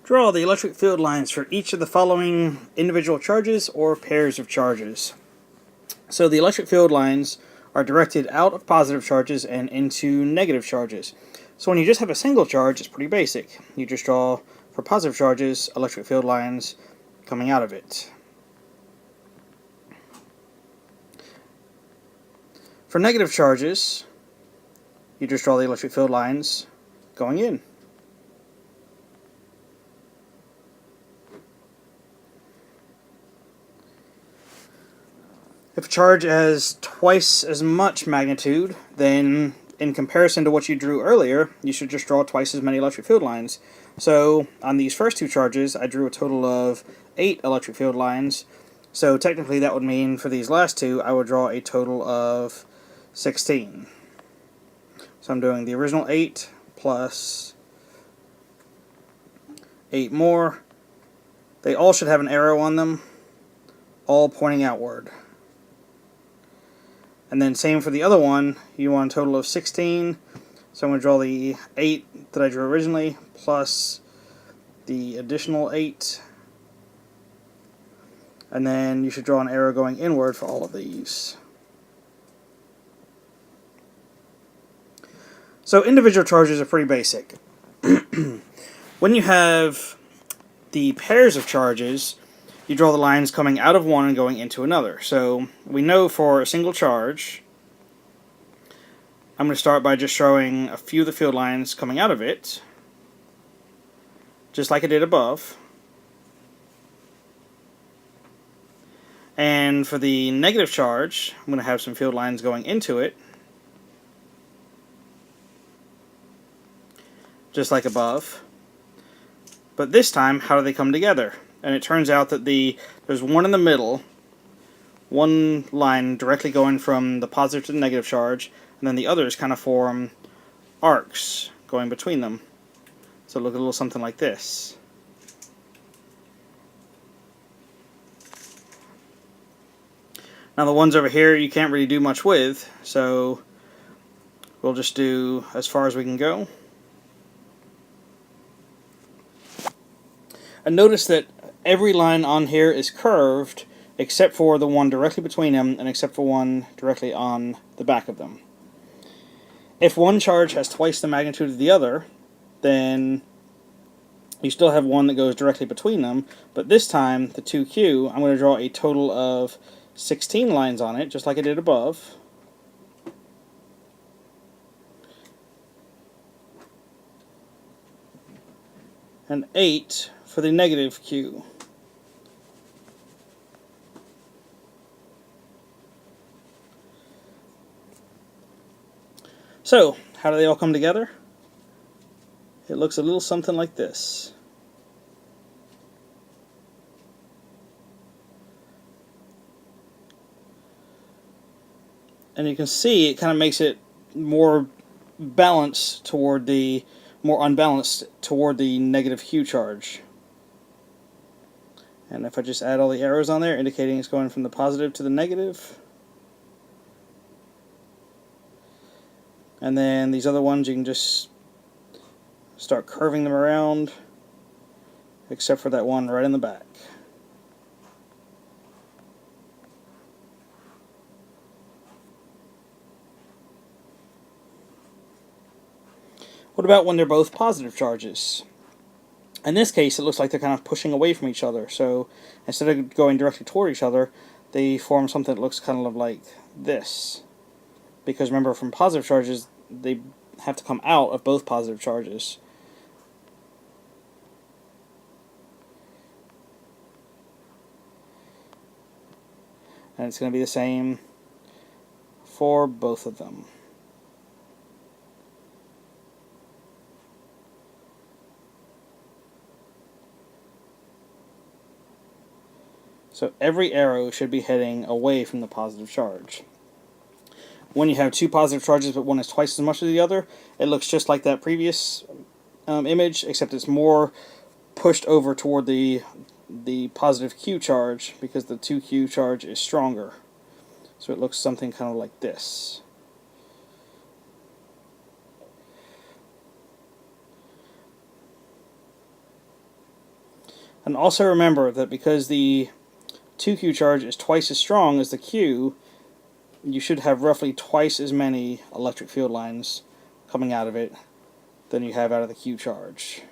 Draw the electric field lines for each of the following individual charges or pairs of charges. So the electric field lines are directed out of positive charges and into negative charges. So when you just have a single charge, it's pretty basic. You just draw, for positive charges, electric field lines coming out of it. For negative charges, you just draw the electric field lines going in. If a charge has twice as much magnitude, then in comparison to what you drew earlier, you should just draw twice as many electric field lines. So on these first two charges, I drew a total of 8 electric field lines. So technically that would mean for these last two, I would draw a total of 16. So I'm doing the original 8 plus 8 more. They all should have an arrow on them, all pointing outward. And then same for the other one, you want a total of 16. So I'm going to draw the 8 that I drew originally, plus the additional 8. And then you should draw an arrow going inward for all of these. So individual charges are pretty basic. When you have the pairs of charges, you draw the lines coming out of one and going into another. So we know for a single charge, I'm going to start by just showing a few of the field lines coming out of it, just like I did above. And for the negative charge, I'm going to have some field lines going into it, just like above. But this time, how do they come together? And it turns out that there's one in the middle, one line directly going from the positive to the negative charge, and then the others kind of form arcs going between them. So look a little something like this. Now the ones over here you can't really do much with, so we'll just do as far as we can go. And notice that every line on here is curved except for the one directly between them and except for one directly on the back of them. If one charge has twice the magnitude of the other, then you still have one that goes directly between them, but this time, the 2Q, I'm going to draw a total of 16 lines on it, just like I did above. And 8 for the negative Q. So, how do they all come together? It looks a little something like this. And you can see it kind of makes it more balanced toward the, more unbalanced toward the negative Q charge. And if I just add all the arrows on there, indicating it's going from the positive to the negative. And then these other ones, you can just start curving them around, except for that one right in the back. What about when they're both positive charges? In this case, it looks like they're kind of pushing away from each other. So instead of going directly toward each other, they form something that looks kind of like this. Because remember, from positive charges, they have to come out of both positive charges. And it's going to be the same for both of them. So every arrow should be heading away from the positive charge. When you have two positive charges but one is twice as much as the other, it looks just like that previous image, except it's more pushed over toward the positive Q charge because the 2Q charge is stronger. So it looks something kind of like this. And also remember that because the 2Q charge is twice as strong as the Q, you should have roughly twice as many electric field lines coming out of it than you have out of the Q charge.